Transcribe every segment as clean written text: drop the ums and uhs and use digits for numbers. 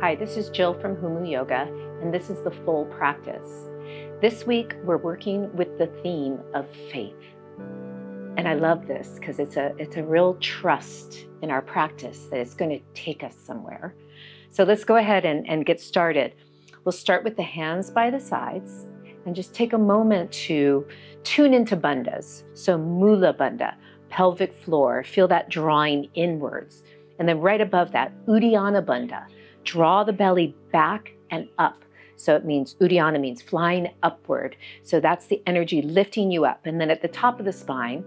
Hi, this is Jill from Humu Yoga, and this is the full practice. This week, we're working with the theme of faith. And I love this because it's a real trust in our practice that it's going to take us somewhere. So let's go ahead and get started. We'll start with the hands by the sides and just take a moment to tune into bandhas. So Mula Bandha, pelvic floor, feel that drawing inwards. And then right above that, Uddiyana Bandha, draw the belly back and up. So it means, Uddiyana means flying upward. So that's the energy lifting you up. And then at the top of the spine,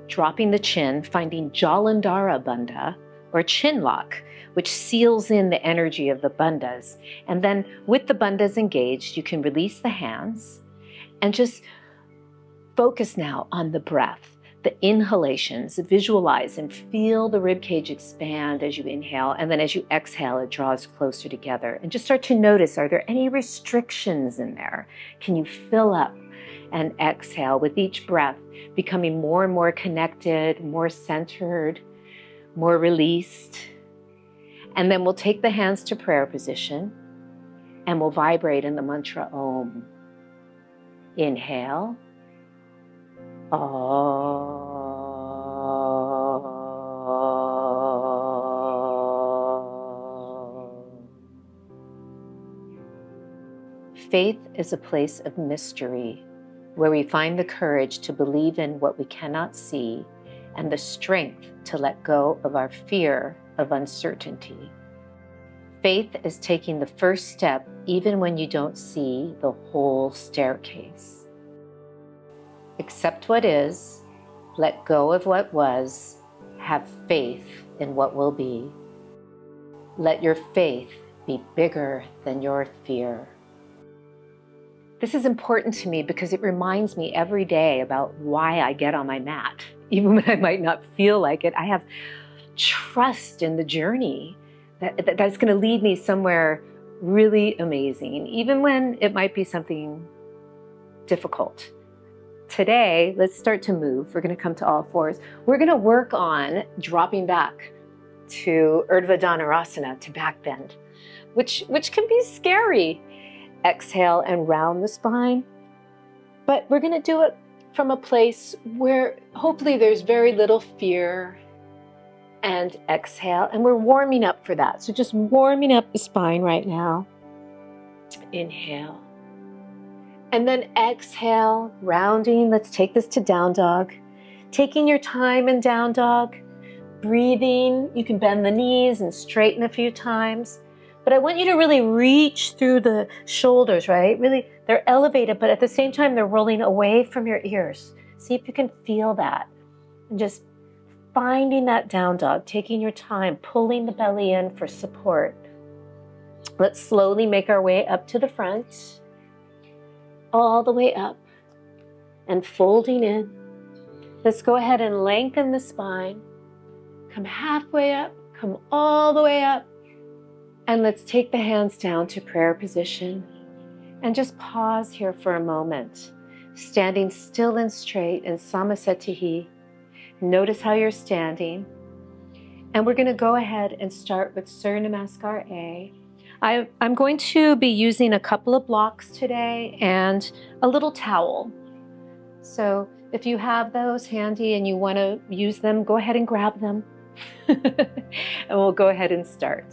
dropping the chin, finding Jalandhara Bandha or chin lock, which seals in the energy of the bandhas. And then with the bandhas engaged, you can release the hands and just focus now on the breath. The inhalations, visualize and feel the rib cage expand as you inhale, and then as you exhale, it draws closer together. And just start to notice, are there any restrictions in there? Can you fill up and exhale with each breath, becoming more and more connected, more centered, more released? And then we'll take the hands to prayer position and we'll vibrate in the mantra Om. Inhale. Faith is a place of mystery, where we find the courage to believe in what we cannot see and the strength to let go of our fear of uncertainty. Faith is taking the first step even when you don't see the whole staircase. Accept what is, let go of what was, have faith in what will be. Let your faith be bigger than your fear. This is important to me because it reminds me every day about why I get on my mat. Even when I might not feel like it, I have trust in the journey that's going to lead me somewhere really amazing, even when it might be something difficult. Today, let's start to move. We're going to come to all fours. We're going to work on dropping back to Urdvha Dhanurasana, to backbend, which can be scary. Exhale and round the spine. But we're going to do it from a place where hopefully there's very little fear. And exhale, and we're warming up for that. So just warming up the spine right now. Inhale. And then exhale, rounding. Let's take this to down dog. Taking your time in down dog, breathing. You can bend the knees and straighten a few times. But I want you to really reach through the shoulders, right? Really, they're elevated, but at the same time, they're rolling away from your ears. See if you can feel that. And just finding that down dog, taking your time, pulling the belly in for support. Let's slowly make our way up to the front. All the way up and folding in. Let's go ahead and lengthen the spine. Come halfway up, come all the way up. And let's take the hands down to prayer position and just pause here for a moment. Standing still and straight in Samasatihi. Notice how you're standing. And we're going to go ahead and start with Surya Namaskar A. I'm going to be using a couple of blocks today and a little towel. So if you have those handy and you want to use them, go ahead and grab them. And we'll go ahead and start.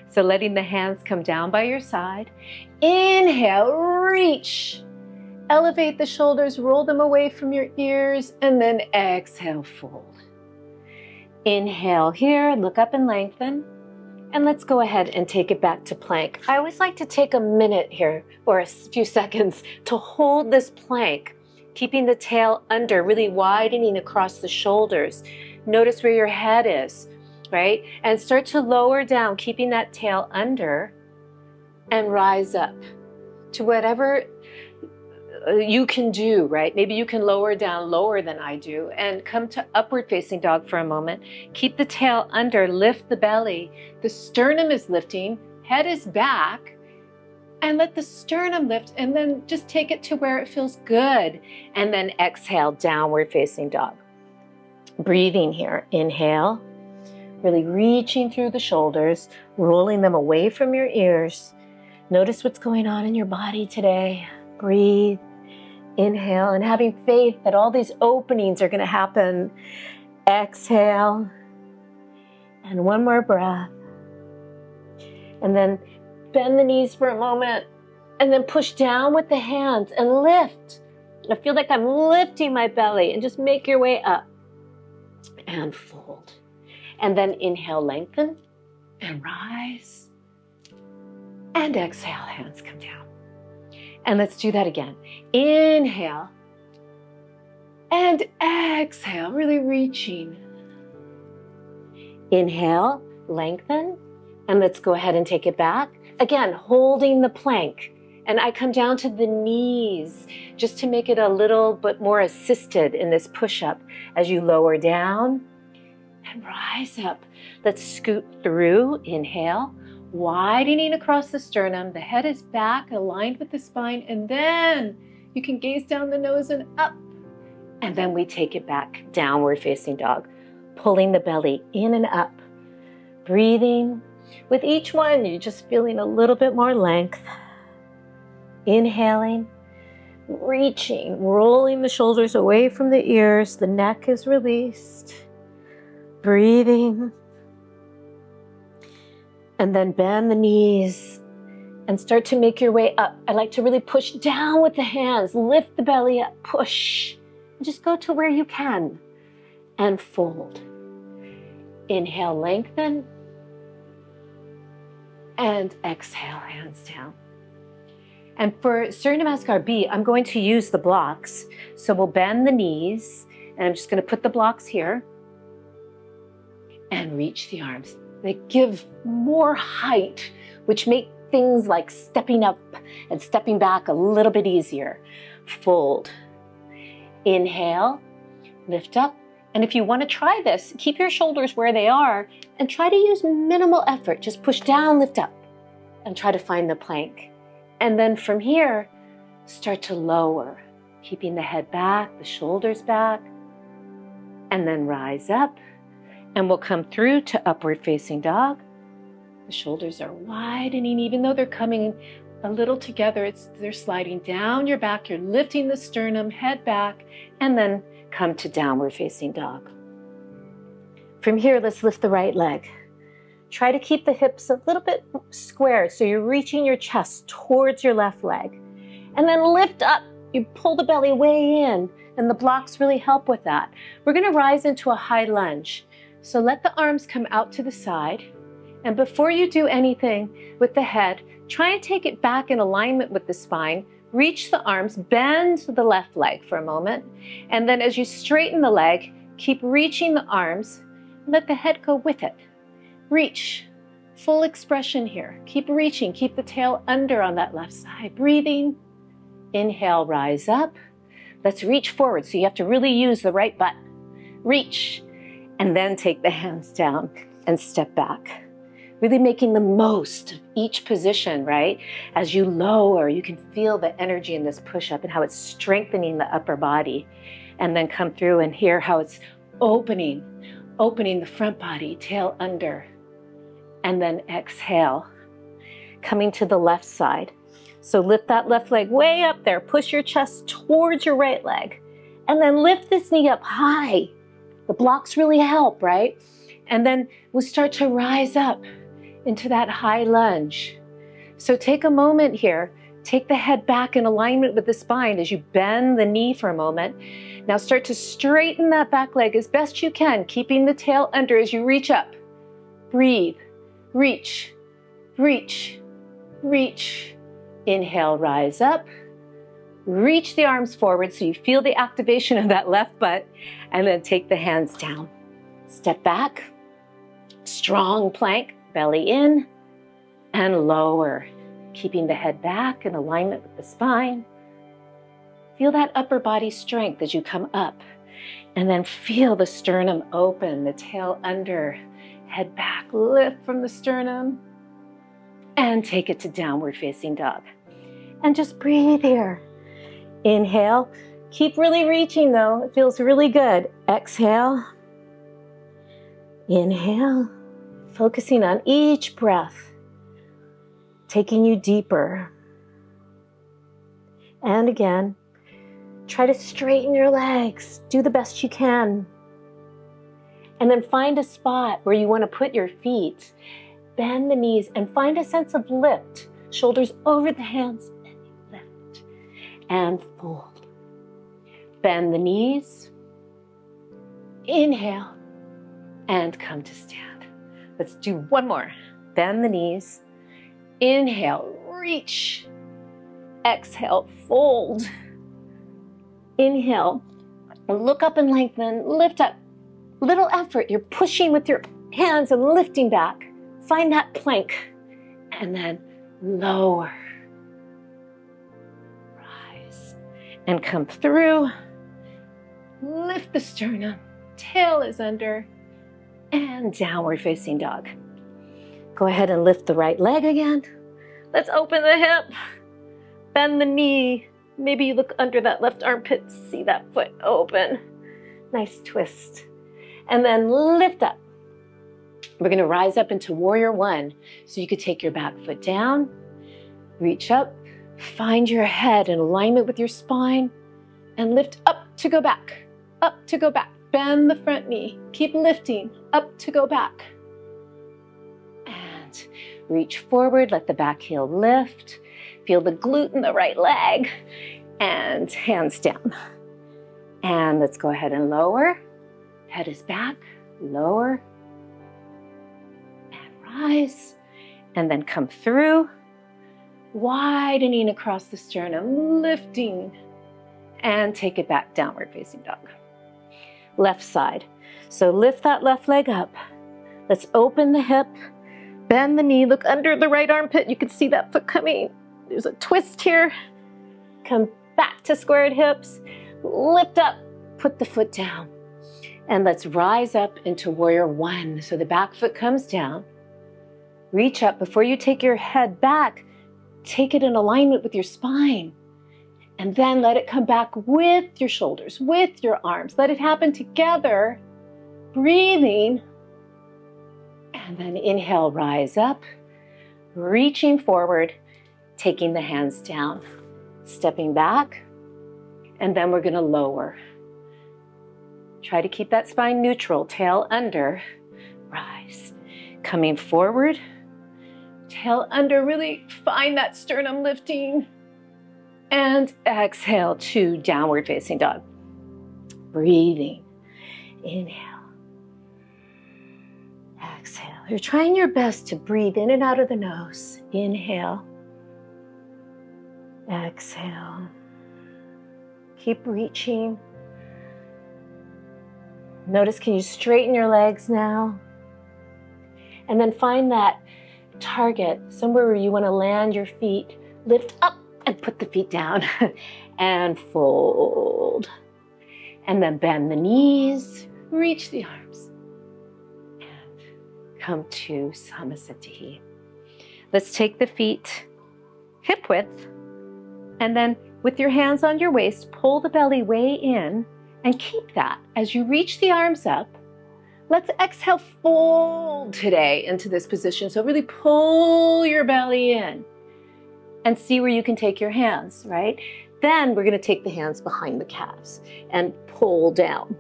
So letting the hands come down by your side. Inhale, reach. Elevate the shoulders, roll them away from your ears, and then exhale, fold. Inhale here, look up and lengthen. And let's go ahead and take it back to plank. I always like to take a minute here, or a few seconds, to hold this plank, keeping the tail under, really widening across the shoulders. Notice where your head is, right? And start to lower down, keeping that tail under, and rise up to whatever you can do, right? Maybe you can lower down lower than I do and come to upward facing dog for a moment. Keep the tail under, lift the belly. The sternum is lifting, head is back, and let the sternum lift, and then just take it to where it feels good. And then exhale, downward facing dog. Breathing here, inhale. Really reaching through the shoulders, rolling them away from your ears. Notice what's going on in your body today. Breathe, inhale, and having faith that all these openings are going to happen. Exhale, and one more breath. And then bend the knees for a moment, and then push down with the hands and lift. I feel like I'm lifting my belly, and just make your way up and fold. And then inhale, lengthen and rise. And exhale, hands come down. And let's do that again. Inhale and exhale, really reaching. Inhale, lengthen, and let's go ahead and take it back. Again, holding the plank. And I come down to the knees just to make it a little bit more assisted in this push-up as you lower down and rise up. Let's scoot through. Inhale, widening across the sternum. The head is back, aligned with the spine, and then you can gaze down the nose and up. And then we take it back, downward facing dog, pulling the belly in and up. Breathing. With each one, you're just feeling a little bit more length. Inhaling, reaching, rolling the shoulders away from the ears. The neck is released. Breathing. And then bend the knees and start to make your way up. I like to really push down with the hands. Lift the belly up, push. Just go to where you can and fold. Inhale, lengthen. And exhale, hands down. And for Surya Namaskar B, I'm going to use the blocks. So we'll bend the knees, and I'm just going to put the blocks here and reach the arms. They give more height, which make things like stepping up and stepping back a little bit easier. Fold. Inhale, lift up. And if you want to try this, keep your shoulders where they are and try to use minimal effort. Just push down, lift up, and try to find the plank. And then from here, start to lower, keeping the head back, the shoulders back, and then rise up. And we'll come through to upward facing dog. The shoulders are widening, even though they're coming a little together, they're sliding down your back. You're lifting the sternum, head back, and then come to downward facing dog. From here, let's lift the right leg. Try to keep the hips a little bit square so you're reaching your chest towards your left leg. And then lift up. You pull the belly way in, and the blocks really help with that. We're going to rise into a high lunge. So let the arms come out to the side. And before you do anything with the head, try and take it back in alignment with the spine. Reach the arms, bend the left leg for a moment. And then as you straighten the leg, keep reaching the arms. Let the head go with it. Reach, full expression here. Keep reaching, keep the tail under on that left side. Breathing, inhale, rise up. Let's reach forward, so you have to really use the right butt. Reach, and then take the hands down and step back. Really making the most of each position, right? As you lower, you can feel the energy in this push-up and how it's strengthening the upper body. And then come through and hear how it's opening the front body, tail under. And then exhale, coming to the left side. So lift that left leg way up there. Push your chest towards your right leg. And then lift this knee up high. The blocks really help, right? And then we'll start to rise up into that high lunge. So take a moment here. Take the head back in alignment with the spine as you bend the knee for a moment. Now start to straighten that back leg as best you can, keeping the tail under as you reach up. Breathe. Reach, reach, reach. Inhale, rise up. Reach the arms forward so you feel the activation of that left butt, and then take the hands down. Step back, strong plank, belly in, and lower, keeping the head back in alignment with the spine. Feel that upper body strength as you come up, and then feel the sternum open, the tail under. Head back, lift from the sternum, and take it to downward facing dog. And just breathe here. Inhale. Keep really reaching though. It feels really good. Exhale. Inhale, focusing on each breath, taking you deeper. And again, try to straighten your legs. Do the best you can. And then find a spot where you want to put your feet. Bend the knees and find a sense of lift. Shoulders over the hands and lift. And fold. Bend the knees. Inhale. And come to stand. Let's do one more. Bend the knees. Inhale, reach. Exhale, fold. Inhale, look up and lengthen, lift up. Little effort, you're pushing with your hands and lifting back. Find that plank. And then lower. Rise. And come through. Lift the sternum. Tail is under. And downward facing dog. Go ahead and lift the right leg again. Let's open the hip. Bend the knee. Maybe you look under that left armpit, see that foot open. Nice twist. And then lift up. We're going to rise up into warrior one. So you could take your back foot down, reach up, find your head in alignment with your spine, and lift up to go back, up to go back. Bend the front knee, keep lifting, up to go back. And reach forward, let the back heel lift. Feel the glute in the right leg, and hands down. And let's go ahead and lower. Head is back, lower, and rise. And then come through, widening across the sternum, lifting, and take it back, downward facing dog. Left side. So lift that left leg up. Let's open the hip, bend the knee, look under the right armpit. You can see that foot coming. There's a twist here. Come back to squared hips, lift up, put the foot down. And let's rise up into warrior one. So the back foot comes down. Reach up. Before you take your head back, take it in alignment with your spine. And then let it come back with your shoulders, with your arms. Let it happen together, breathing. And then inhale, rise up, reaching forward, taking the hands down, stepping back, and then we're going to lower. Try to keep that spine neutral, tail under, rise. Coming forward, tail under, really find that sternum lifting. And exhale to downward facing dog. Breathing. Inhale. Exhale. You're trying your best to breathe in and out of the nose. Inhale. Exhale. Keep reaching. Notice, can you straighten your legs now? And then find that target, somewhere where you want to land your feet. Lift up. And put the feet down and fold. And then bend the knees, reach the arms, and come to Samasatihi. Let's take the feet hip width, and then with your hands on your waist, pull the belly way in and keep that. As you reach the arms up, let's exhale, fold today into this position. So really pull your belly in. And see where you can take your hands, right? Then we're going to take the hands behind the calves and pull down.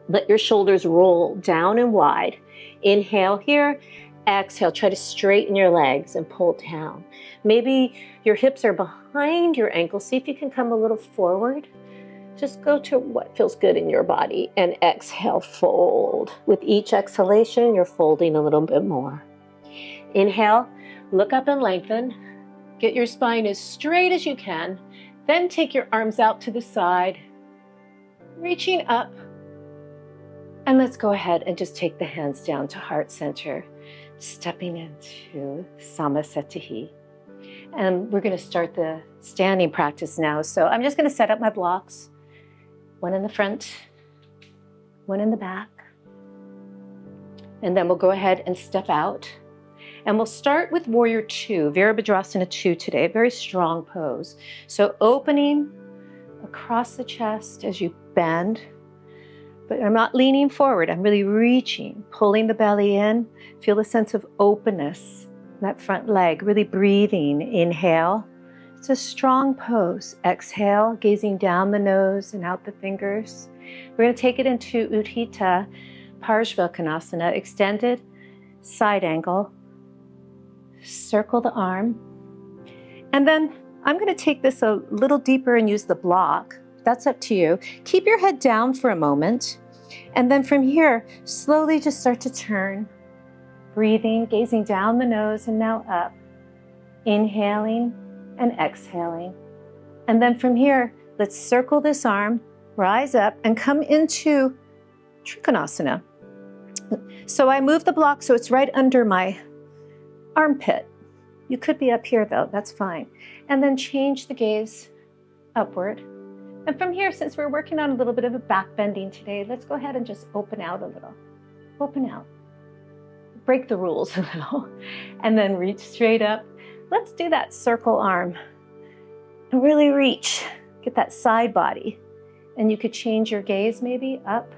Let your shoulders roll down and wide. Inhale here, exhale. Try to straighten your legs and pull down. Maybe your hips are behind your ankles. See if you can come a little forward. Just go to what feels good in your body and exhale, fold. With each exhalation, you're folding a little bit more. Inhale, look up and lengthen. Get your spine as straight as you can. Then take your arms out to the side, reaching up. And let's go ahead and just take the hands down to heart center, stepping into Samasatihi. And we're going to start the standing practice now. So I'm just going to set up my blocks. One in the front, one in the back. And then we'll go ahead and step out. And we'll start with warrior two, Virabhadrasana 2 today, a very strong pose. So opening across the chest as you bend, but I'm not leaning forward. I'm really reaching, pulling the belly in. Feel the sense of openness in that front leg, really breathing. Inhale. It's a strong pose. Exhale, gazing down the nose and out the fingers. We're going to take it into Urdhva Dhanurasana, extended side angle. Circle the arm. And then I'm going to take this a little deeper and use the block. That's up to you. Keep your head down for a moment. And then from here, slowly just start to turn. Breathing, gazing down the nose and now up. Inhaling and exhaling. And then from here, let's circle this arm, rise up and come into Trikonasana. So I move the block so it's right under my armpit. You could be up here though, that's fine. And then change the gaze upward. And from here, since we're working on a little bit of a back bending today, let's go ahead and just open out a little. Open out. Break the rules a little. And then reach straight up. Let's do that circle arm. And really reach. Get that side body. And you could change your gaze maybe up.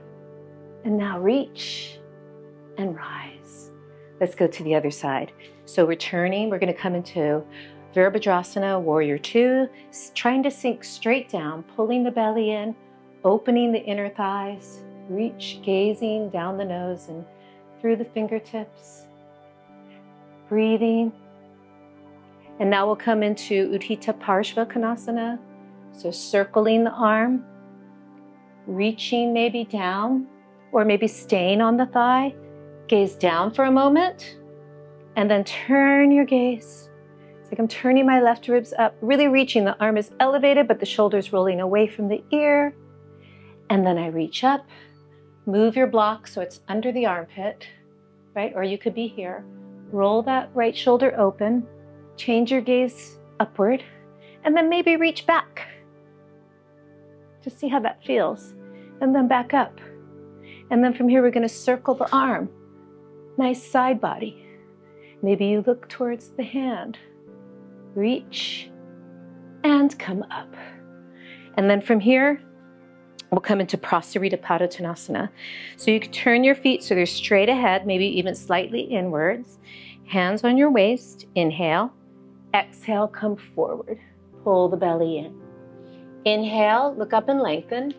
And now reach and rise. Let's go to the other side. So returning, we're going to come into Virabhadrasana, Warrior Two, trying to sink straight down, pulling the belly in, opening the inner thighs, reach, gazing down the nose and through the fingertips, breathing. And now we'll come into Urdhva Dhanurasana, so circling the arm, reaching maybe down, or maybe staying on the thigh, gaze down for a moment, and then turn your gaze. It's like I'm turning my left ribs up, really reaching. The arm is elevated, but the shoulder's rolling away from the ear. And then I reach up, move your block so it's under the armpit, right? Or you could be here. Roll that right shoulder open, change your gaze upward, and then maybe reach back. Just see how that feels. And then back up. And then from here, we're going to circle the arm. Nice side body. Maybe you look towards the hand. Reach and come up. And then from here, we'll come into Prasarita Padottanasana. So you can turn your feet so they're straight ahead, maybe even slightly inwards. Hands on your waist. Inhale. Exhale, come forward. Pull the belly in. Inhale, look up and lengthen.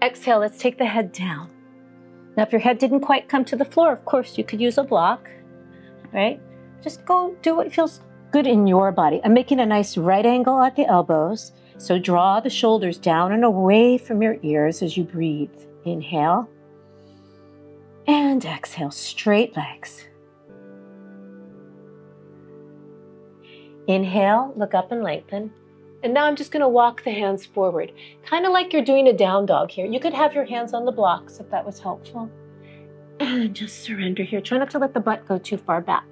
Exhale, let's take the head down. Now, if your head didn't quite come to the floor, of course, you could use a block, right? Just go do what feels good in your body. I'm making a nice right angle at the elbows. So draw the shoulders down and away from your ears as you breathe. Inhale and exhale, straight legs. Inhale, look up and lengthen. And now I'm just going to walk the hands forward, kind of like you're doing a down dog here. You could have your hands on the blocks if that was helpful. And just surrender here. Try not to let the butt go too far back.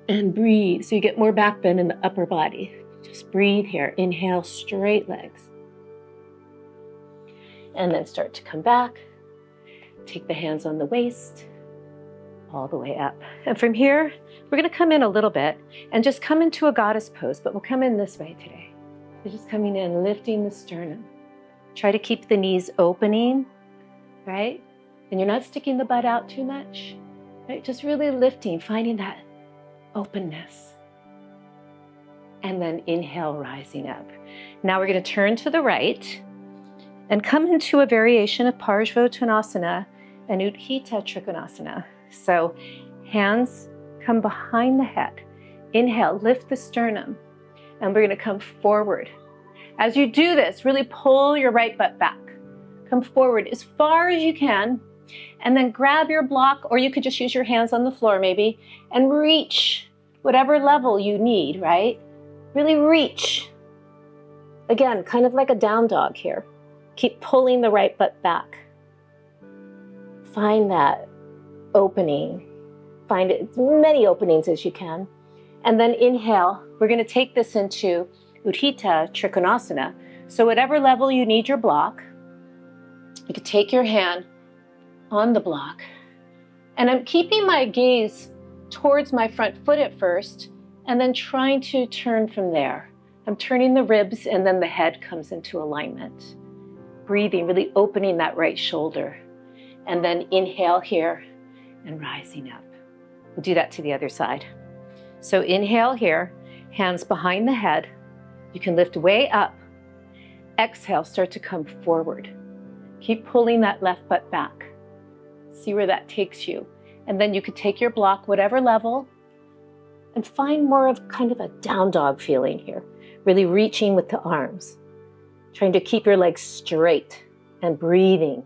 And breathe so you get more back bend in the upper body. Just breathe here. Inhale, straight legs. And then start to come back. Take the hands on the waist, all the way up. And from here, we're going to come in a little bit and just come into a goddess pose, but we'll come in this way today. So just coming in, lifting the sternum. Try to keep the knees opening, right? And you're not sticking the butt out too much, right? Just really lifting, finding that openness. And then inhale, rising up. Now we're going to turn to the right and come into a variation of Parsvottanasana and Urdhva Trikonasana. So hands come behind the head. Inhale, lift the sternum, and we're going to come forward. As you do this, really pull your right butt back. Come forward as far as you can, and then grab your block, or you could just use your hands on the floor maybe, and reach whatever level you need, right? Really reach. Again, kind of like a down dog here. Keep pulling the right butt back. Find that opening. Find as many openings as you can. And then inhale. We're going to take this into Urdhva Trikonasana. So whatever level you need your block, you could take your hand on the block. And I'm keeping my gaze towards my front foot at first, and then trying to turn from there. I'm turning the ribs, and then the head comes into alignment. breathing, really opening that right shoulder. And then inhale here and rising up. We'll do that to the other side. So inhale here, hands behind the head. You can lift way up. Exhale, start to come forward. Keep pulling that left butt back. See where that takes you. And then you could take your block, whatever level, and find more of kind of a down dog feeling here. Really reaching with the arms. Trying to keep your legs straight and breathing.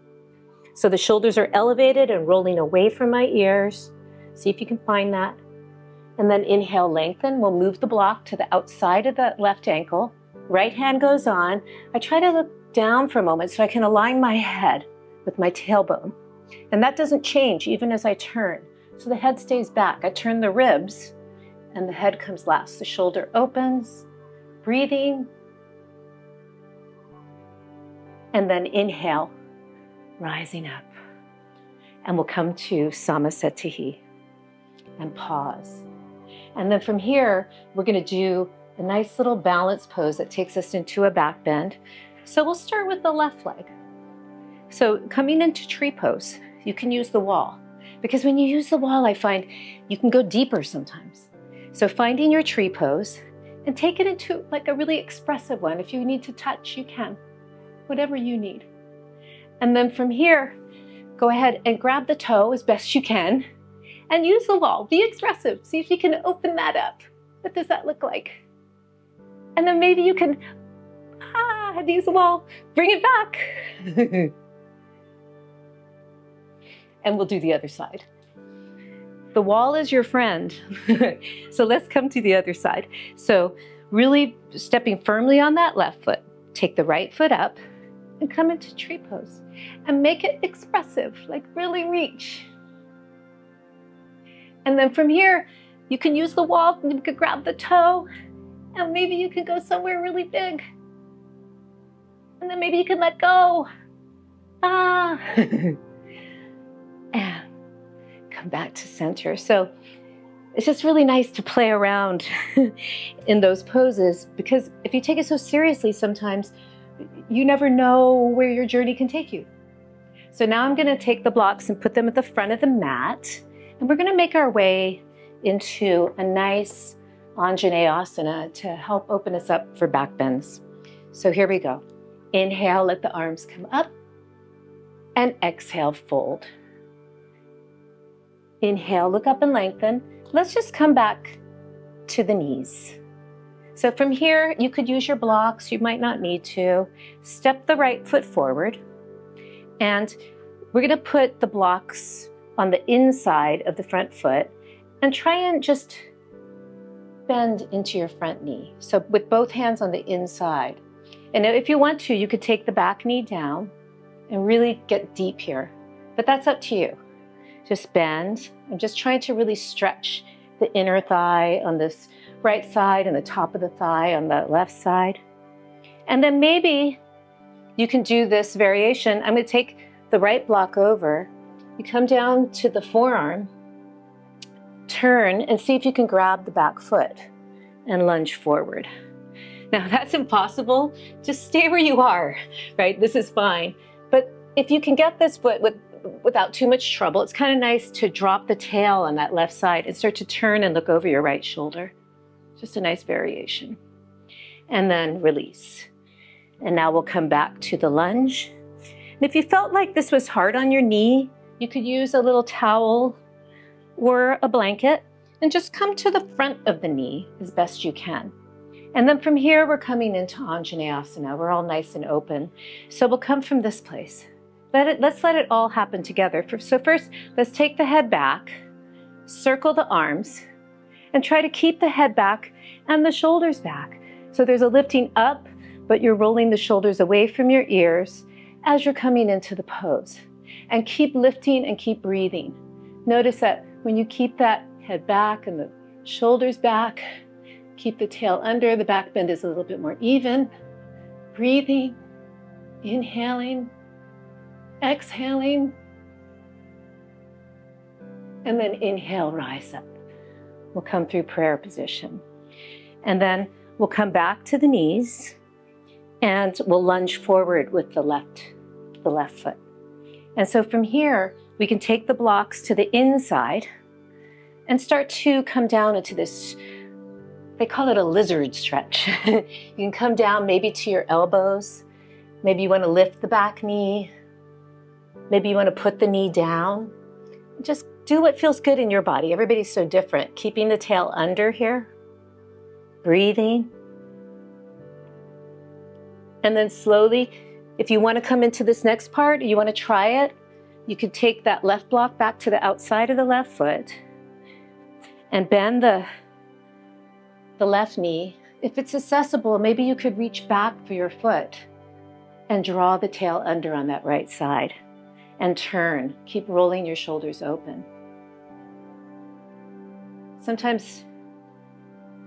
So the shoulders are elevated and rolling away from my ears. See if you can find that. And then inhale, lengthen. We'll move the block to the outside of the left ankle. Right hand goes on. I try to look down for a moment so I can align my head with my tailbone. And that doesn't change even as I turn. So the head stays back. I turn the ribs and the head comes last. The shoulder opens, breathing. And then inhale, rising up. And we'll come to Samasthiti and pause. And then from here, we're going to do a nice little balance pose that takes us into a back bend. So we'll start with the left leg. So coming into tree pose, you can use the wall. Because when you use the wall, I find you can go deeper sometimes. So finding your tree pose and take it into like a really expressive one. If you need to touch, you can. Whatever you need. And then from here, go ahead and grab the toe as best you can and use the wall. Be expressive. See if you can open that up. What does that look like? And then maybe you can use the wall. Bring it back. And we'll do the other side. The wall is your friend. So let's come to the other side. So really stepping firmly on that left foot. Take the right foot up and come into tree pose. And make it expressive, like really reach. And then from here, you can use the wall, you can grab the toe, and maybe you can go somewhere really big. And then maybe you can let go. And come back to center. So it's just really nice to play around in those poses, because if you take it so seriously sometimes, you never know where your journey can take you. So now I'm going to take the blocks and put them at the front of the mat, and we're going to make our way into a nice Anjaneyasana to help open us up for back bends. So here we go. Inhale, let the arms come up, and exhale, fold. Inhale, look up and lengthen. Let's just come back to the knees. So from here, you could use your blocks. You might not need to. Step the right foot forward. And we're going to put the blocks on the inside of the front foot and try and just bend into your front knee. So with both hands on the inside. And if you want to, you could take the back knee down and really get deep here. But that's up to you. Just bend. I'm just trying to really stretch the inner thigh on this right side and the top of the thigh on the left side. And then maybe you can do this variation. I'm going to take the right block over. You come down to the forearm, turn, and see if you can grab the back foot and lunge forward. Now that's impossible. Just stay where you are, right? This is fine. But if you can get this foot without too much trouble, it's kind of nice to drop the tail on that left side and start to turn and look over your right shoulder. Just a nice variation. And then release. And now we'll come back to the lunge. And if you felt like this was hard on your knee, you could use a little towel or a blanket and just come to the front of the knee as best you can. And then from here, we're coming into Anjaneyasana. We're all nice and open. So we'll come from this place. Let's let it all happen together. So first, let's take the head back, circle the arms, and try to keep the head back and the shoulders back. So there's a lifting up, but you're rolling the shoulders away from your ears as you're coming into the pose. And keep lifting and keep breathing. Notice that when you keep that head back and the shoulders back, keep the tail under, the back bend is a little bit more even. Breathing, inhaling, exhaling, and then inhale, rise up. We'll come through prayer position. And then we'll come back to the knees and we'll lunge forward with the left the left foot. And so from here, we can take the blocks to the inside and start to come down into this, they call it a lizard stretch. You can come down maybe to your elbows. Maybe you want to lift the back knee. Maybe you want to put the knee down. Just do what feels good in your body. Everybody's so different. Keeping the tail under here. Breathing. And then slowly, if you want to come into this next part, you want to try it, you could take that left block back to the outside of the left foot and bend the left knee. If it's accessible, maybe you could reach back for your foot and draw the tail under on that right side and turn. Keep rolling your shoulders open. Sometimes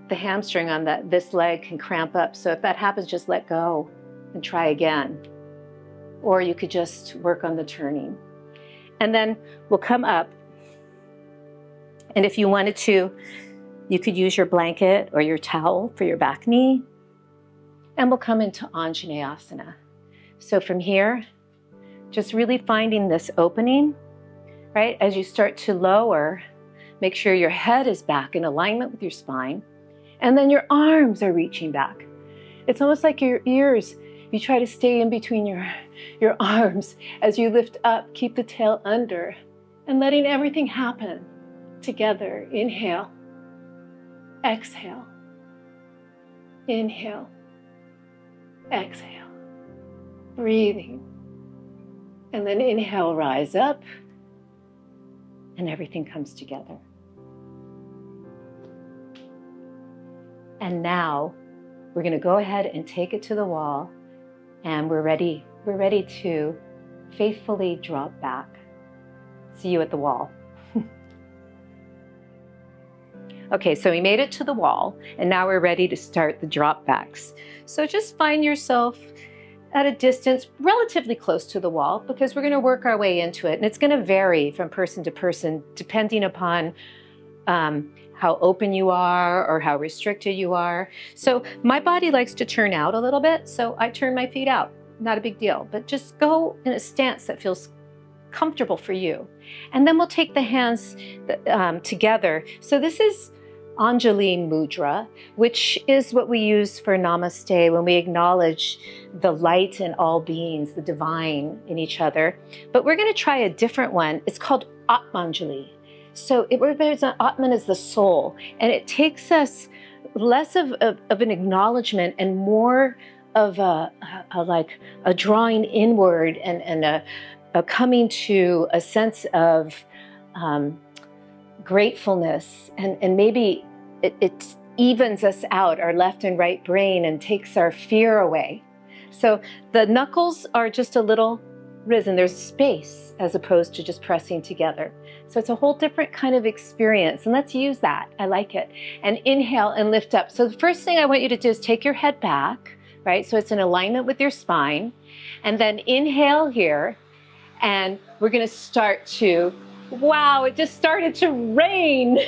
the hamstring on this leg can cramp up, so if that happens, just let go and try again. Or you could just work on the turning. And then we'll come up. And if you wanted to, you could use your blanket or your towel for your back knee. And we'll come into Anjaneyasana. So from here, just really finding this opening, right? As you start to lower, make sure your head is back in alignment with your spine. And then your arms are reaching back. It's almost like your ears, you try to stay in between your arms as you lift up, keep the tail under, and letting everything happen together. Inhale, exhale, inhale, exhale, breathing. And then inhale, rise up, and everything comes together. And now we're going to go ahead and take it to the wall, and we're ready to faithfully drop back. See you at the wall. Okay, so we made it to the wall, and now we're ready to start the drop backs. So just find yourself at a distance relatively close to the wall, because we're going to work our way into it, and it's going to vary from person to person depending upon how open you are or how restricted you are. So my body likes to turn out a little bit, so I turn my feet out. Not a big deal, but just go in a stance that feels comfortable for you. And then we'll take the hands together. So this is Anjali Mudra, which is what we use for Namaste when we acknowledge the light in all beings, the divine in each other. But we're going to try a different one. It's called Atmanjali. So it represents Atman as the soul, and it takes us less of an acknowledgement and more of a drawing inward and a coming to a sense of gratefulness, and maybe it evens us out, our left and right brain, and takes our fear away. So the knuckles are just a little risen. There's space as opposed to just pressing together. So it's a whole different kind of experience, and let's use that. I like it. And inhale and lift up. So the first thing I want you to do is take your head back, right? So it's in alignment with your spine. And then inhale here, and we're going to start to, wow, it just started to rain.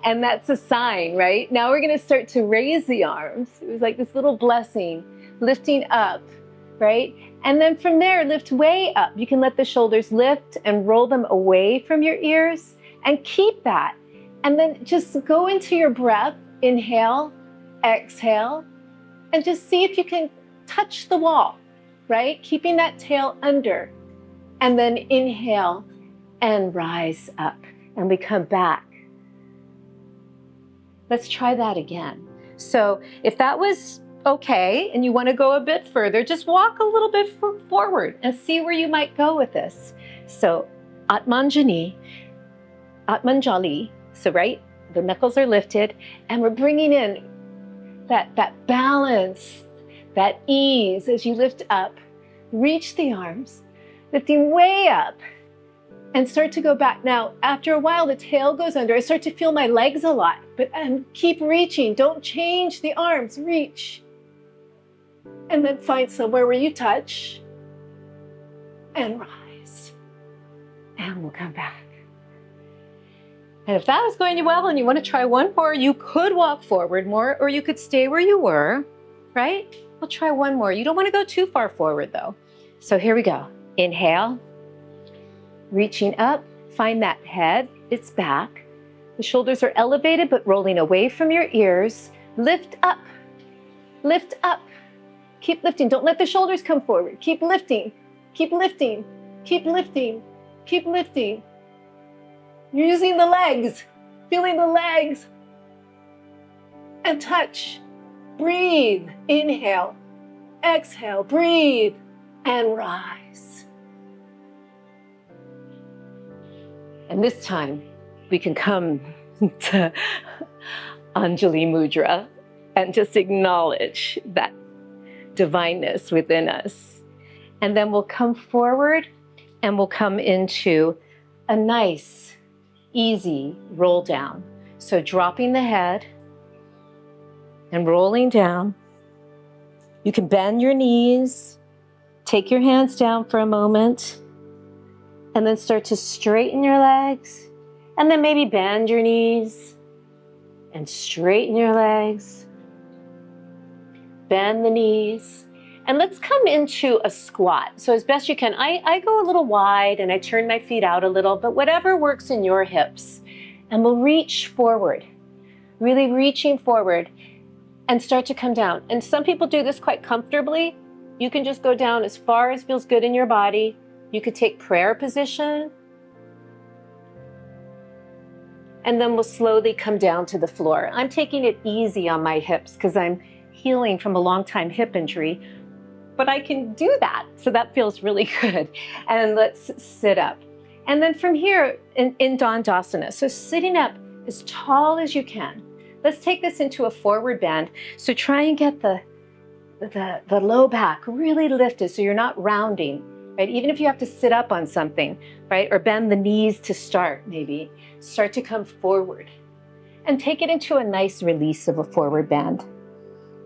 And that's a sign, right? Now we're going to start to raise the arms. It was like this little blessing, lifting up, right? And then from there, lift way up. You can let the shoulders lift and roll them away from your ears, and keep that. And then just go into your breath. Inhale, exhale, and just see if you can touch the wall, right? Keeping that tail under. And then inhale and rise up, and we come back. Let's try that again. So if that was okay, and you want to go a bit further, just walk a little bit forward and see where you might go with this. So Atmanjali, so right, the knuckles are lifted, and we're bringing in that balance, that ease as you lift up. Reach the arms, lifting way up, and start to go back. Now, after a while, the tail goes under. I start to feel my legs a lot, but keep reaching. Don't change the arms, reach. And then find somewhere where you touch, and rise. And we'll come back. And if that was going well and you want to try one more, you could walk forward more, or you could stay where you were, right? We'll try one more. You don't want to go too far forward though. So here we go. Inhale, reaching up, find that head, it's back. The shoulders are elevated but rolling away from your ears. Lift up, lift up. Keep lifting, don't let the shoulders come forward. Keep lifting, keep lifting, keep lifting, keep lifting. You're using the legs, feeling the legs. And touch, breathe, inhale, exhale, breathe, and rise. And this time, we can come to Anjali Mudra and just acknowledge that divineness within us. And then we'll come forward and we'll come into a nice, easy roll down. So dropping the head and rolling down. You can bend your knees, take your hands down for a moment, and then start to straighten your legs, and then maybe bend your knees and straighten your legs. Bend the knees. And let's come into a squat. So as best you can, I go a little wide and I turn my feet out a little, but whatever works in your hips. And we'll reach forward, really reaching forward and start to come down. And some people do this quite comfortably. You can just go down as far as feels good in your body. You could take prayer position. And then we'll slowly come down to the floor. I'm taking it easy on my hips because I'm healing from a long time hip injury, but I can do that. So that feels really good. And let's sit up. And then from here in Dandasana, so sitting up as tall as you can. Let's take this into a forward bend. So try and get the low back really lifted so you're not rounding, right? Even if you have to sit up on something, right? Or bend the knees to start, maybe. Start to come forward. And take it into a nice release of a forward bend.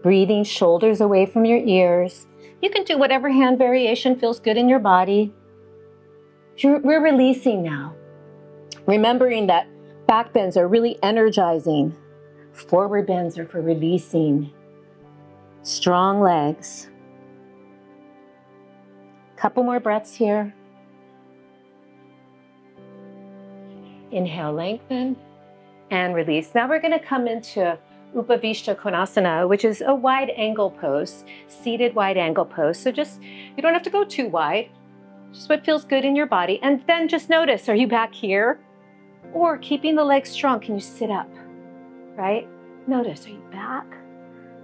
Breathing shoulders away from your ears. You can do whatever hand variation feels good in your body. We're releasing now. Remembering that back bends are really energizing. Forward bends are for releasing. Strong legs. Couple more breaths here. Inhale, lengthen, and release. Now we're going to come into Upavishta Konasana, which is a wide angle pose, seated wide angle pose. So just, you don't have to go too wide, just what feels good in your body. And then just notice, are you back here? Or keeping the legs strong, can you sit up, right? Notice, are you back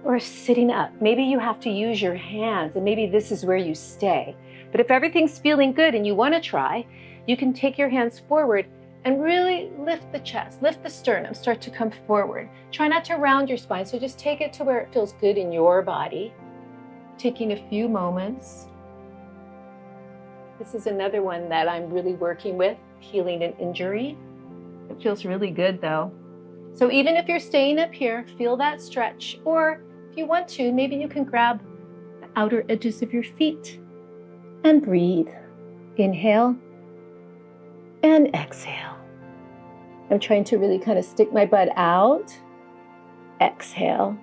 or sitting up? Maybe you have to use your hands and maybe this is where you stay. But if everything's feeling good and you want to try, you can take your hands forward and really lift the chest, lift the sternum, start to come forward. Try not to round your spine, so just take it to where it feels good in your body. Taking a few moments. This is another one that I'm really working with, healing an injury. It feels really good though. So even if you're staying up here, feel that stretch. Or if you want to, maybe you can grab the outer edges of your feet and breathe. Inhale and exhale. I'm trying to really kind of stick my butt out. Exhale.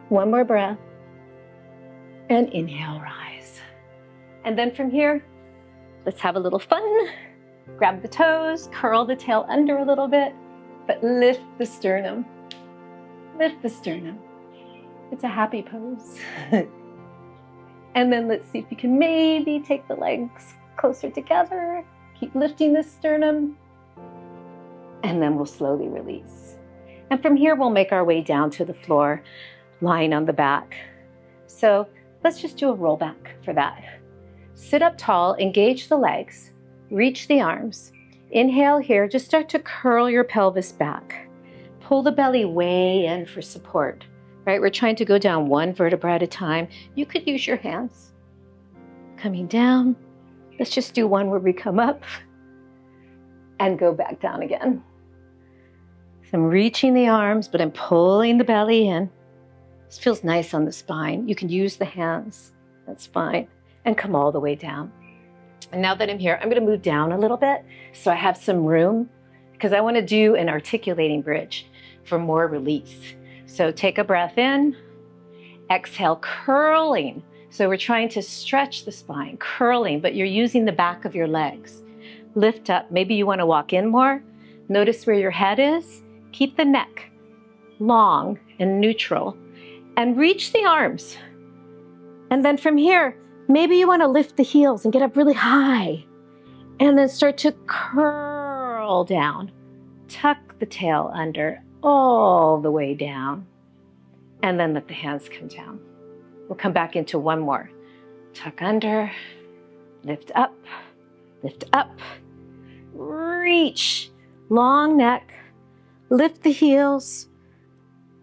One more breath. And inhale, rise. And then from here, let's have a little fun. Grab the toes, curl the tail under a little bit, but lift the sternum. Lift the sternum. It's a happy pose. And then let's see if you can maybe take the legs closer together. Keep lifting the sternum. And then we'll slowly release. And from here, we'll make our way down to the floor, lying on the back. So let's just do a roll back for that. Sit up tall, engage the legs, reach the arms. Inhale here, just start to curl your pelvis back. Pull the belly way in for support, right? We're trying to go down one vertebra at a time. You could use your hands. Coming down. Let's just do one where we come up and go back down again. So I'm reaching the arms, but I'm pulling the belly in. This feels nice on the spine. You can use the hands, that's fine. And come all the way down. And now that I'm here, I'm gonna move down a little bit so I have some room because I wanna do an articulating bridge for more release. So take a breath in, exhale, curling. So we're trying to stretch the spine, curling, but you're using the back of your legs. Lift up. Maybe you want to walk in more. Notice where your head is. Keep the neck long and neutral. And reach the arms. And then from here, maybe you want to lift the heels and get up really high. And then start to curl down. Tuck the tail under all the way down. And then let the hands come down. We'll come back into one more. Tuck under, lift up, reach, long neck, lift the heels,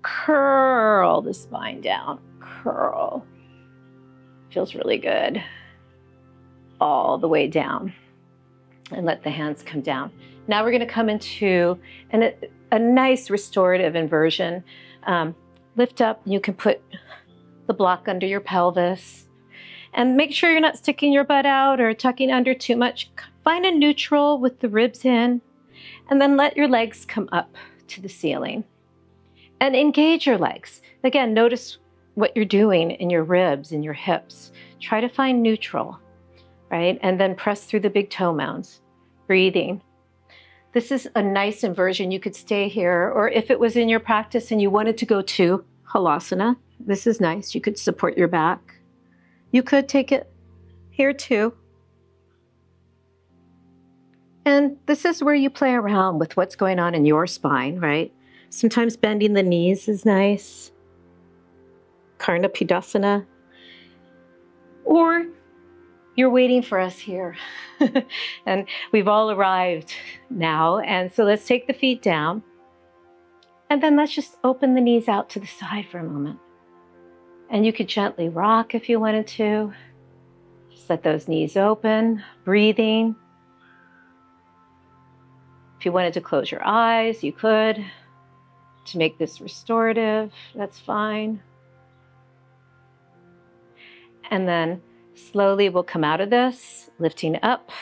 curl the spine down, curl. Feels really good. All the way down. And let the hands come down. Now we're going to come into a nice restorative inversion. Lift up, you can put the block under your pelvis. And make sure you're not sticking your butt out or tucking under too much. Find a neutral with the ribs in. And then let your legs come up to the ceiling. And engage your legs. Again, notice what you're doing in your ribs and your hips. Try to find neutral, right? And then press through the big toe mounds. Breathing. This is a nice inversion. You could stay here, or if it was in your practice and you wanted to go to Halasana, this is nice. You could support your back. You could take it here too. And this is where you play around with what's going on in your spine, right? Sometimes bending the knees is nice. Karna Pidasana. Or you're waiting for us here. And we've all arrived now. And so let's take the feet down. And then let's just open the knees out to the side for a moment. And you could gently rock if you wanted to. Just let those knees open, breathing. If you wanted to close your eyes, you could. To make this restorative, that's fine. And then slowly we'll come out of this, lifting up,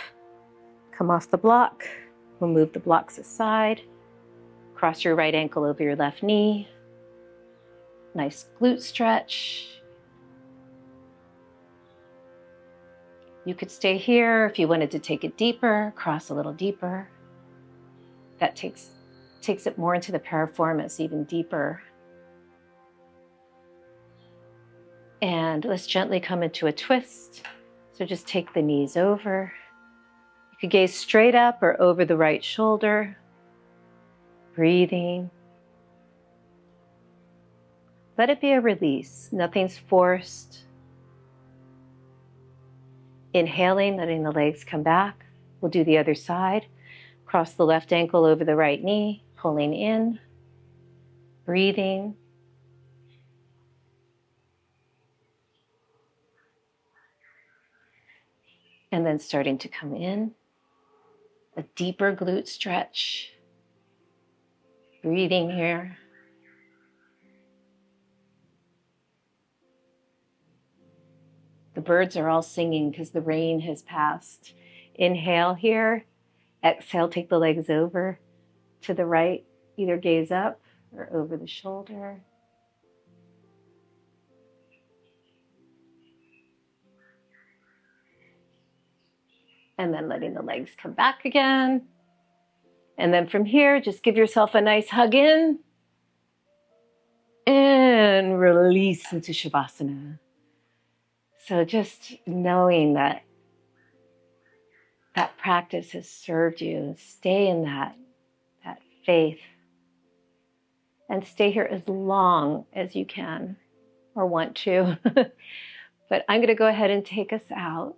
come off the block. We'll move the blocks aside. Cross your right ankle over your left knee. Nice glute stretch. You could stay here if you wanted to take it deeper, cross a little deeper. That takes it more into the piriformis, even deeper. And let's gently come into a twist. So just take the knees over. You could gaze straight up or over the right shoulder. Breathing. Let it be a release. Nothing's forced. Inhaling, letting the legs come back. We'll do the other side. Cross the left ankle over the right knee, pulling in. Breathing. And then starting to come in. A deeper glute stretch. Breathing here. The birds are all singing because the rain has passed. Inhale here. Exhale, take the legs over to the right. Either gaze up or over the shoulder. And then letting the legs come back again. And then from here, just give yourself a nice hug in. And release into Savasana. So just knowing that that practice has served you, stay in that faith. And stay here as long as you can or want to. But I'm going to go ahead and take us out.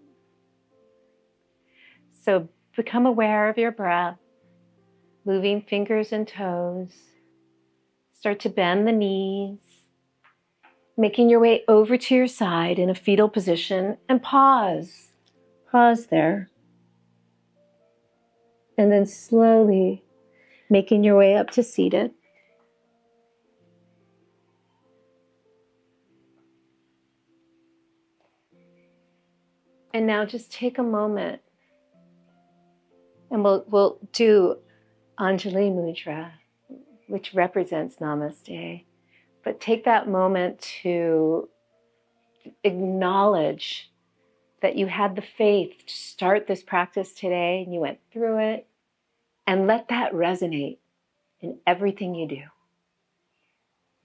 So become aware of your breath, moving fingers and toes. Start to bend the knees, making your way over to your side in a fetal position, and pause. Pause there. And then slowly making your way up to seated. And now just take a moment and we'll do Anjali Mudra, which represents Namaste. But take that moment to acknowledge that you had the faith to start this practice today and you went through it, and let that resonate in everything you do.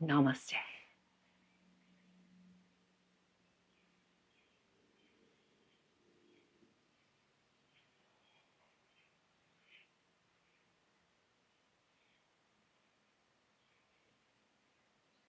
Namaste.